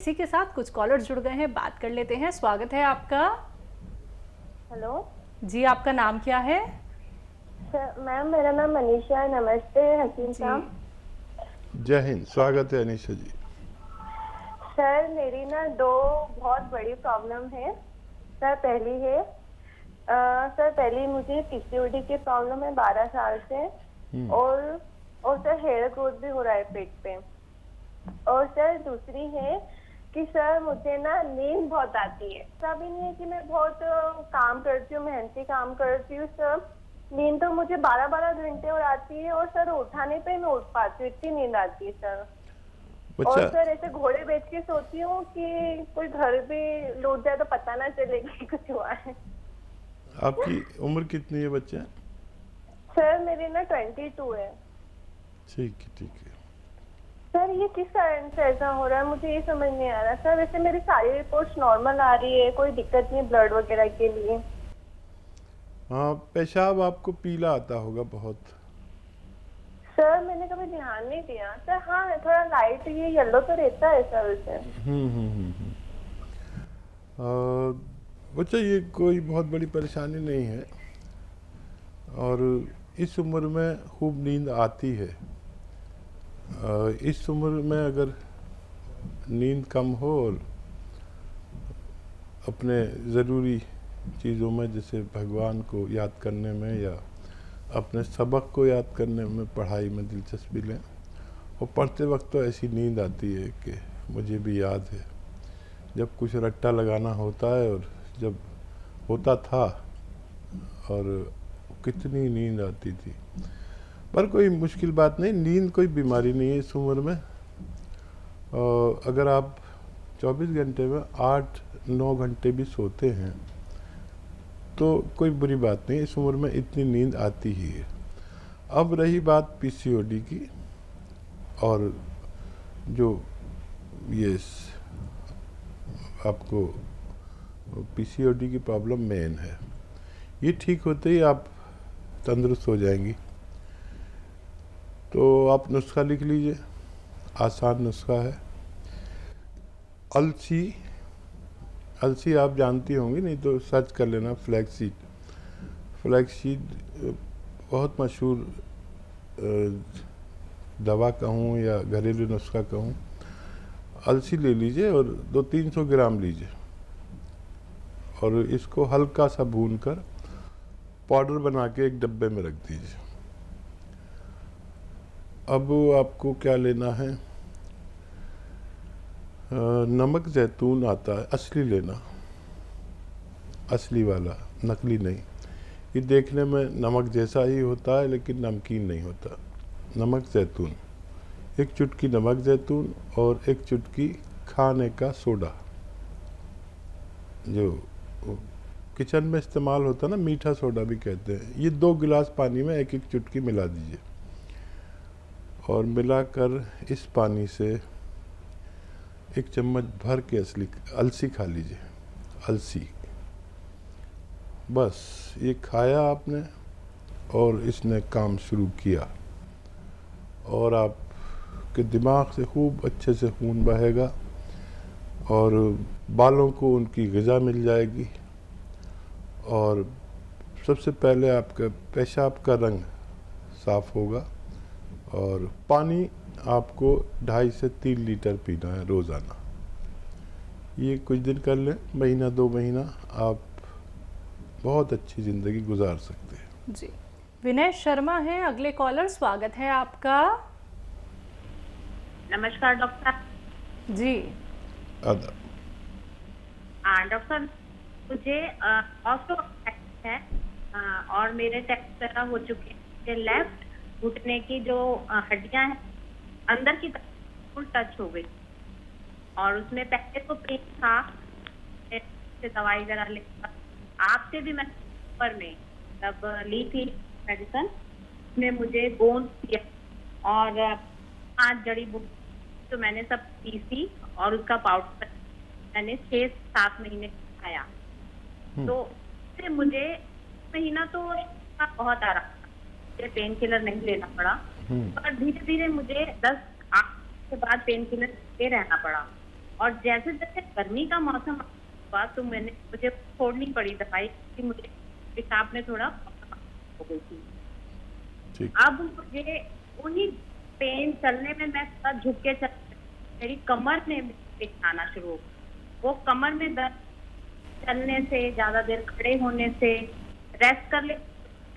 इसी के साथ कुछ कॉलर जुड़ गए हैं, बात कर लेते हैं। स्वागत है आपका। हेलो जी, आपका नाम क्या है? सर, मैम मेरा नाम मनीषा है। नमस्ते हकीम जी साहब। जय हिंद, स्वागत है अनीशा जी। सर मेरी ना दो बहुत बड़ी प्रॉब्लम है। सर पहली है सर पहली मुझे पीसीओडी की प्रॉब्लम है 12 साल से। और सर हेयर ग्रोथ भी हो रहा है पेट पे। और सर दूसरी है कि सर मुझे ना नींद बहुत आती है। ऐसा भी नहीं है कि मैं बहुत काम करती हूँ, मेहनती काम करती हूँ सर। नींद तो मुझे 12-12 घंटे और आती है। और सर उठाने पे मैं उठ पाती हूँ, इतनी नींद आती है सर। और बच्चा, सर ऐसे घोड़े बेच के सोती हूँ कि कोई घर भी लूट जाए तो पता ना चले कि कुछ हुआ है। आपकी उम्र कितनी है बच्चा? सर मेरी ना 22 है। ठीक है, ठीक है। सर ये किस कारण से ऐसा हो रहा है, मुझे ये समझ नहीं आ रहा सर। वैसे मेरी सारी रिपोर्ट्स नॉर्मल आ रही है, कोई दिक्कत नहीं ब्लड वगैरह के लिए। हाँ, पेशाब आपको पीला आता होगा बहुत। सर मैंने कभी ध्यान नहीं दिया सर। हाँ थोड़ा लाइट ये येलो तो रहता है सर वैसे। बच्चा, ये कोई बहुत बड़ी परेशानी नहीं है और इस उम्र में खूब नींद आती है। इस उम्र में अगर नींद कम हो और अपने ज़रूरी चीज़ों में, जैसे भगवान को याद करने में या अपने सबक को याद करने में, पढ़ाई में दिलचस्पी लें। और पढ़ते वक्त तो ऐसी नींद आती है कि मुझे भी याद है जब कुछ रट्टा लगाना होता है और जब होता था और कितनी नींद आती थी। पर कोई मुश्किल बात नहीं, नींद कोई बीमारी नहीं है इस उम्र में। और अगर आप 24 घंटे में 8-9 घंटे भी सोते हैं तो कोई बुरी बात नहीं, इस उम्र में इतनी नींद आती ही है। अब रही बात पीसीओडी की, और जो ये आपको पीसीओडी की प्रॉब्लम मेन है, ये ठीक होते ही आप तंदुरुस्त हो जाएंगी। तो आप नुस्खा लिख लीजिए, आसान नुस्खा है। अलसी, अलसी आप जानती होंगी, नहीं तो सर्च कर लेना फ्लैक्सीड। फ्लैक्सीड बहुत मशहूर दवा कहूँ या घरेलू नुस्खा कहूँ। अलसी ले लीजिए और 200-300 ग्राम लीजिए और इसको हल्का सा भूनकर पाउडर बना के एक डब्बे में रख दीजिए। अब आपको क्या लेना है, नमक जैतून आता है, असली लेना, असली वाला, नकली नहीं। ये देखने में नमक जैसा ही होता है लेकिन नमकीन नहीं होता। नमक जैतून, एक चुटकी नमक जैतून और एक चुटकी खाने का सोडा, जो किचन में इस्तेमाल होता है ना, मीठा सोडा भी कहते हैं। ये 2 गिलास पानी में एक एक चुटकी मिला दीजिए और मिलाकर इस पानी से 1 चम्मच भर के अलसी खा लीजिए। अलसी, बस ये खाया आपने और इसने काम शुरू किया और आपके दिमाग से खूब अच्छे से खून बहेगा और बालों को उनकी ग़िज़ा मिल जाएगी। और सबसे पहले आपका पेशाब का रंग साफ होगा। और पानी आपको 2.5 से 3 लीटर पीना है रोज़ाना। ये कुछ दिन कर लें, महीना 2 महीना, आप बहुत अच्छी ज़िंदगी गुजार सकते हैं। जी, विनय शर्मा है अगले कॉलर। स्वागत है आपका। नमस्कार डॉक्टर जी आदाब। डॉक्टर, मुझे ऑस्टियोआर्थराइटिस है और मेरे टेस्ट वगैरह हो चुके हैं। लेफ्ट घुटने की जो हड्डियां हैं अंदर की तरफ फुल टच हो गई और उसमें पहले तो पेन था, से दवाई वगैरह लेकर आपसे भी मैंने ऊपर में तब ली थी मेडिसिन में, मुझे बोन दिया और 5 जड़ी बूटी तो मैंने सब पीसी और उसका पाउडर मैंने 6-7 महीने खाया। तो से मुझे महीना तो बहुत आ रहा था, मुझे पेन किलर नहीं लेना पड़ा। पर धीरे धीरे मुझे 10 के बाद पेन किलर ले रहना पड़ा। और जैसे जैसे गर्मी का मौसम हुआ तो मुझे छोड़नी पड़ी दवाई, कि मुझे पेशाब में थोड़ा हो गई थी। ठीक। अब मुझे वही पेन चलने में, मैं थोड़ा झुक के मेरी कमर में पेन आना शुरू हो, वो कमर में दर्द चलने से, ज्यादा देर खड़े होने से, रेस्ट कर ले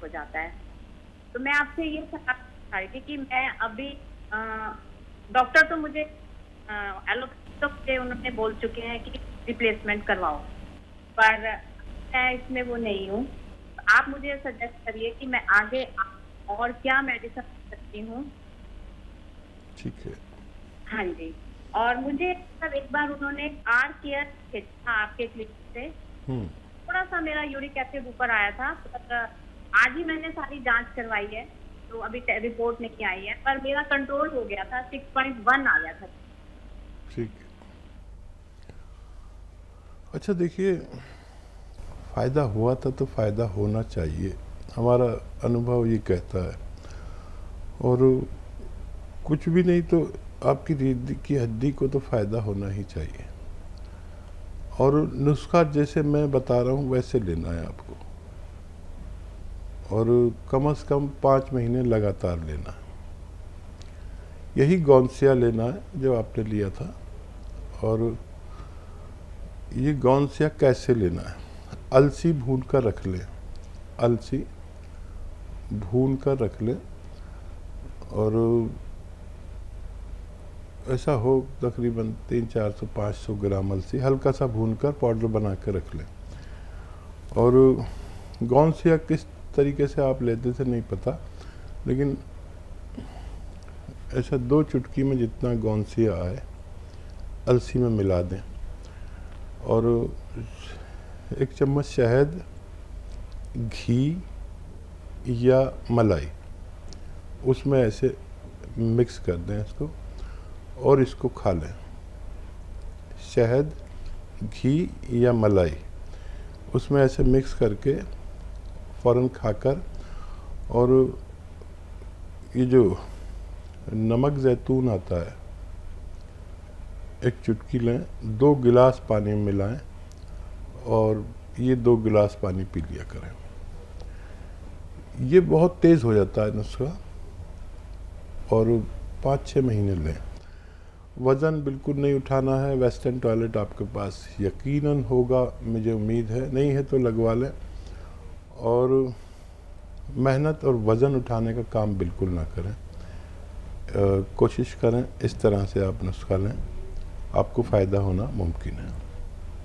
हो जाता है। तो मैं आपसे ये सलाह चाह रही थी कि मैं अभी डॉक्टर तो मुझे एलोपैथी तो मुझे उन्होंने बोल चुके हैं कि रिप्लेसमेंट करवाओ, पर मैं इसमें वो नहीं हूँ। आप मुझे सजेस्ट करिए कि मैं आगे और क्या मेडिसिन ले सकती हूँ। ठीक है। हाँ जी। और मुझे सब एक बार उन्होंने आर केयर भेजा आपके क्लिनिक से, थोड़ा सा मेरा यूरिक एसिड ऊपर आया था, पर आज ही मैंने सारी जांच करवाई है, तो अभी रिपोर्ट नहीं आई है, पर मेरा कंट्रोल हो गया था, 6.1 आ गया था। ठीक है। अच्छा देखिए, फ़ायदा हुआ था तो फ़ायदा होना चाहिए, हमारा अनुभव ये कहता है। और कुछ भी नहीं तो आपकी रीढ़ की हड्डी को तो फ़ायदा होना ही चाहिए। और नुस्खा जैसे मैं बता रहा हूँ वैसे लेना है आपको, और कम से कम 5 महीने लगातार लेना है। यही गौनसिया लेना है जो आपने लिया था। और ये गौनसिया कैसे लेना है? अलसी भून कर रख लें, अलसी भून कर रख लें, और ऐसा हो तकरीबन 300-400-500 ग्राम अलसी हल्का सा भून कर पाउडर बना कर रख लें। और गौनसिया किस तरीके से आप लेते थे नहीं पता, लेकिन ऐसा 2 चुटकी में जितना गौनसिया आए अलसी में मिला दें, और 1 चम्मच शहद, घी या मलाई उसमें ऐसे मिक्स कर दें इसको, और इसको खा लें। शहद, घी या मलाई उसमें ऐसे मिक्स करके फ़ौरन खाकर, और ये जो नमक ज़ैतून आता है 1 चुटकी लें, 2 गिलास पानी में मिलाएं, और ये 2 गिलास पानी पी लिया करें। ये बहुत तेज़ हो जाता है नुस्खा, और 5-6 महीने लें। वज़न बिल्कुल नहीं उठाना है। वेस्टर्न टॉयलेट आपके पास यकीनन होगा, मुझे उम्मीद है, नहीं है तो लगवा लें। और मेहनत और वज़न उठाने का काम बिल्कुल ना करें। कोशिश करें इस तरह से आप नुस्खा लें, आपको फ़ायदा होना मुमकिन है।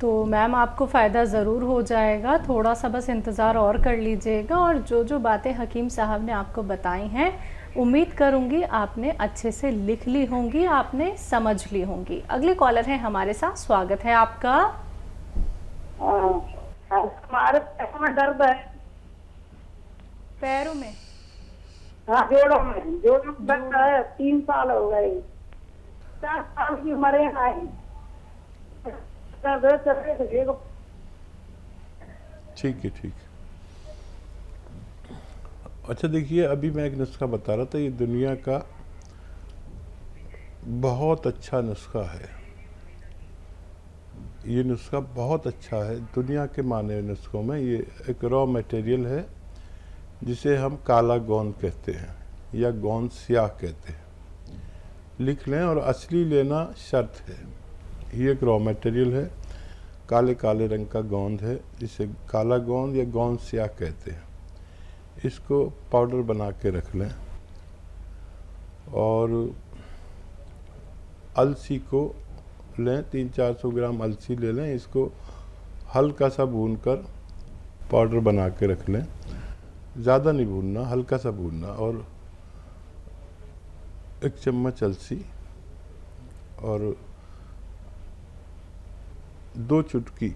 तो मैम आपको फ़ायदा ज़रूर हो जाएगा, थोड़ा सा बस इंतज़ार और कर लीजिएगा। और जो जो बातें हकीम साहब ने आपको बताई हैं, उम्मीद करूंगी आपने अच्छे से लिख ली होंगी, आपने समझ ली होंगी। अगले कॉलर हैं हमारे साथ, स्वागत है आपका। हमारे पैरों में दर्द है। पैरों में? हाँ, जोड़ों में दर्द है। 3 साल हो गए, 4 साल की उम्र है। ठीक है, ठीक है। अच्छा देखिए, अभी मैं एक नुस्खा बता रहा था, ये दुनिया का बहुत अच्छा नुस्खा है। ये नुस्खा बहुत अच्छा है, दुनिया के माने हुए नुस्खों में ये एक रॉ मटेरियल है जिसे हम काला गोंद कहते हैं या गोंद स्याह कहते हैं। लिख लें, और असली लेना शर्त है। ये एक रॉ मटेरियल है, काले काले रंग का गोंद है, जिसे काला गोंद या गोंद स्याह कहते हैं। इसको पाउडर बना के रख लें, और अलसी को लें, 300-400 ग्राम अलसी ले लें, इसको हल्का सा भूनकर पाउडर बना के रख लें। ज़्यादा नहीं भूनना, हल्का सा भूनना। और 1 चम्मच अलसी और 2 चुटकी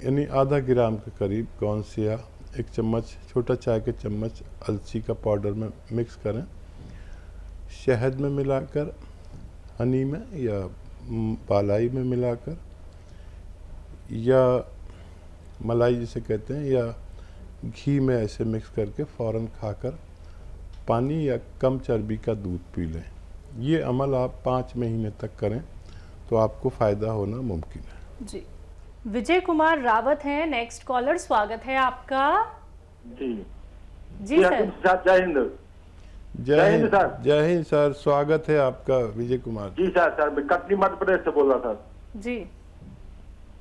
यानी आधा ग्राम के करीब गोंद स्याह, 1 चम्मच छोटा चाय के चम्मच अलसी का पाउडर में मिक्स करें। शहद में मिलाकर, हनी में या बालाई में मिलाकर, या मलाई जिसे कहते हैं, या घी में ऐसे मिक्स करके फ़ौरन खाकर पानी या कम चर्बी का दूध पी लें। ये अमल आप 5 महीने तक करें तो आपको फ़ायदा होना मुमकिन है। जी, विजय कुमार रावत हैं नेक्स्ट कॉलर, स्वागत है आपका। जी जी सर। जय हिंद। जय हिंद सर। जय हिंद सर, स्वागत है आपका विजय कुमार। जी सर मैं कटनी मध्य प्रदेश से बोल रहा सर। जी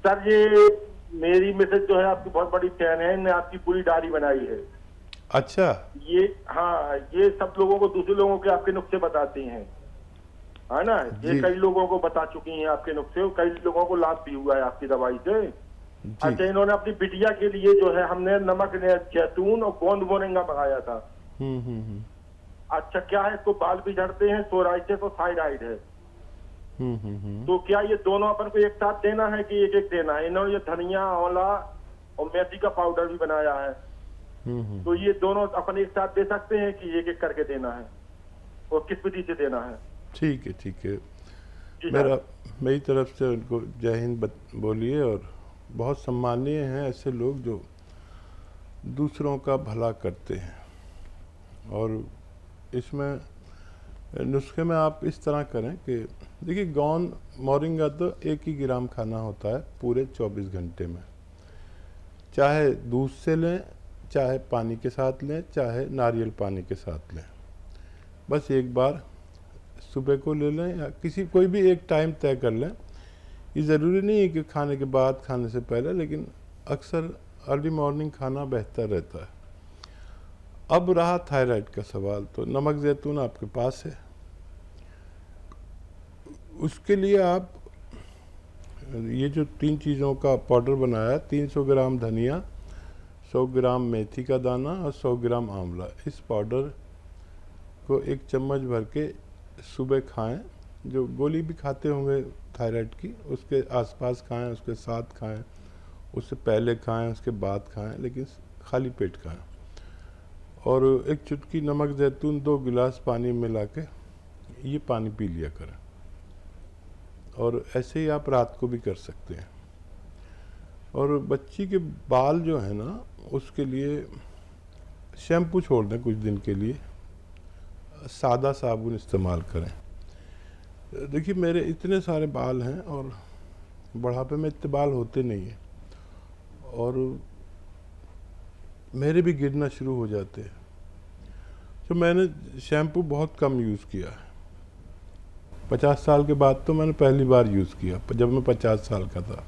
सर ये मेरी मिसेज जो है आपकी बहुत बड़ी फैन है, इन्होंने आपकी पूरी डायरी बनाई है। अच्छा। ये हाँ, ये सब लोगों को, दूसरे लोगों के आपके नुस्खे बताती हैं, है ना। ये जी। कई लोगों को बता चुकी हैं आपके नुस्खे, कई लोगों को लाभ भी हुआ है आपकी दवाई से। अच्छा, इन्होंने अपनी बिटिया के लिए जो है हमने नमक जैतून और गोंद मोरिंगा मंगाया था। अच्छा, क्या है, इसको बाल भी झड़ते हैं, सोराइटिस और थायराइड है। तो क्या ये दोनों अपन को एक साथ देना है कि एक एक देना है? इन्होंने ये धनिया, आंवला और मेथी का पाउडर भी बनाया है। तो ये दोनों अपन एक साथ दे सकते हैं कि एक एक करके देना है, और किस विधि से देना है? ठीक है, ठीक है। जी सर। मेरी तरफ से उनको जय हिंद बोलिए। और बहुत सम्मानीय हैं ऐसे लोग जो दूसरों का भला करते हैं। और इसमें नुस्खे में आप इस तरह करें कि देखिए, गोंद मोरिंगा तो 1 ही ग्राम खाना होता है पूरे 24 घंटे में। चाहे दूध से लें, चाहे पानी के साथ लें, चाहे नारियल पानी के साथ लें। बस एक बार सुबह को ले लें या कोई भी एक टाइम तय कर लें। ये ज़रूरी नहीं है कि खाने के बाद, खाने से पहले, लेकिन अक्सर अर्ली मॉर्निंग खाना बेहतर रहता है। अब रहा थायराइड का सवाल, तो नमक जैतून आपके पास है। उसके लिए आप ये जो 3 चीज़ों का पाउडर बनाया, 300 ग्राम धनिया, 100 ग्राम मेथी का दाना और 100 ग्राम आंवला, इस पाउडर को 1 चम्मच भर के सुबह खाएं। जो गोली भी खाते होंगे थायराइड की, उसके आसपास खाएं, उसके साथ खाएं, उससे पहले खाएं, उसके बाद खाएं, लेकिन खाली पेट खाएं। और 1 चुटकी नमक जैतून 2 गिलास पानी में मिला के ये पानी पी लिया करें। और ऐसे ही आप रात को भी कर सकते हैं। और बच्ची के बाल जो है ना, उसके लिए शैम्पू छोड़ दें कुछ दिन के लिए, सादा साबुन इस्तेमाल करें। देखिए, मेरे इतने सारे बाल हैं और बुढ़ापे में इतने बाल होते नहीं हैं, और मेरे भी गिरना शुरू हो जाते हैं। तो मैंने शैम्पू बहुत कम यूज़ किया है। 50 साल के बाद तो मैंने पहली बार यूज़ किया, जब मैं 50 साल का था।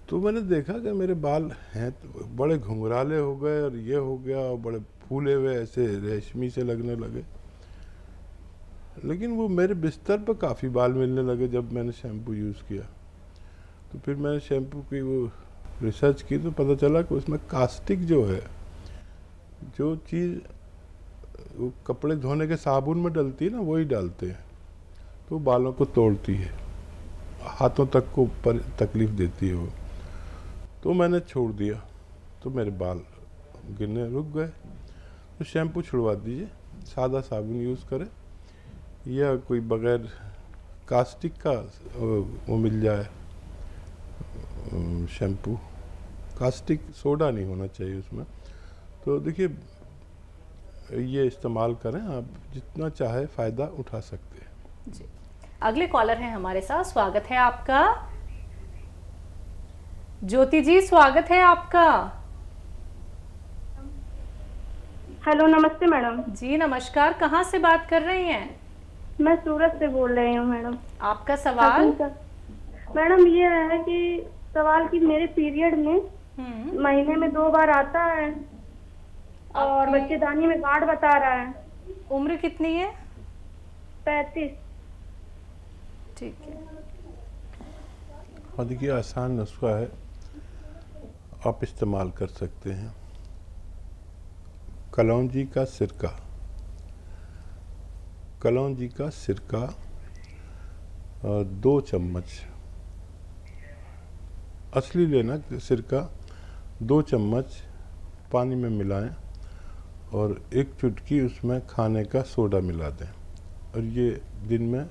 तो मैंने देखा कि मेरे बाल हैं तो बड़े घुंघराले हो गए, और ये हो गया, और बड़े फूले हुए ऐसे रेशमी से लगने लगे। लेकिन वो मेरे बिस्तर पर काफ़ी बाल मिलने लगे जब मैंने शैम्पू यूज़ किया। तो फिर मैंने शैम्पू की वो रिसर्च की, तो पता चला कि उसमें कास्टिक जो है, जो चीज़ वो कपड़े धोने के साबुन में डलती है ना, वही डालते हैं। तो बालों को तोड़ती है, हाथों तक को पर तकलीफ़ देती है वो। तो मैंने छोड़ दिया, तो मेरे बाल गिरने रुक गए। तो शैम्पू छुड़वा दीजिए, सादा साबुन यूज़ करें, या कोई बग़ैर कास्टिक का वो मिल जाए शैम्पू। कास्टिक सोडा नहीं होना चाहिए उसमें। तो देखिए, ये इस्तेमाल करें, आप जितना चाहे फ़ायदा उठा सकते हैं। जी, अगले कॉलर हैं हमारे साथ, स्वागत है आपका। ज्योति जी, स्वागत है आपका। हेलो, नमस्ते मैडम। जी नमस्कार, कहाँ से बात कर रही हैं? मैं सूरत से बोल रही हूँ मैडम। आपका सवाल? मैडम ये है कि सवाल कि मेरे पीरियड में महीने में 2 बार आता है, और बच्चेदानी में गांठ बता रहा है। उम्र कितनी है? 35। ठीक है। हाँ, देखिए, आसान नुस्खा है, आप इस्तेमाल कर सकते हैं। कलौंजी का सिरका, कलौंजी का सिरका 2 चम्मच असली लेना सिरका, 2 चम्मच पानी में मिलाएं, और 1 चुटकी उसमें खाने का सोडा मिला दें। और ये दिन में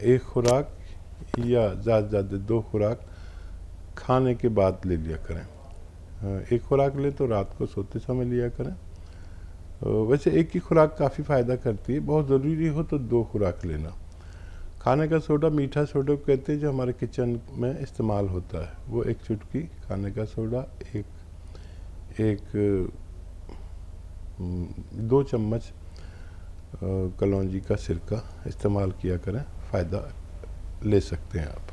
1 खुराक या ज़्यादा से ज़्यादा 2 खुराक खाने के बाद ले लिया करें। 1 खुराक लें तो रात को सोते समय लिया करें। वैसे 1 ही खुराक काफ़ी फ़ायदा करती है, बहुत ज़रूरी हो तो 2 खुराक लेना। खाने का सोडा मीठा सोडा को कहते हैं, जो हमारे किचन में इस्तेमाल होता है। वो एक चुटकी खाने का सोडा, एक 2 चम्मच कलौंजी का सिरका इस्तेमाल किया करें, फ़ायदा ले सकते हैं आप।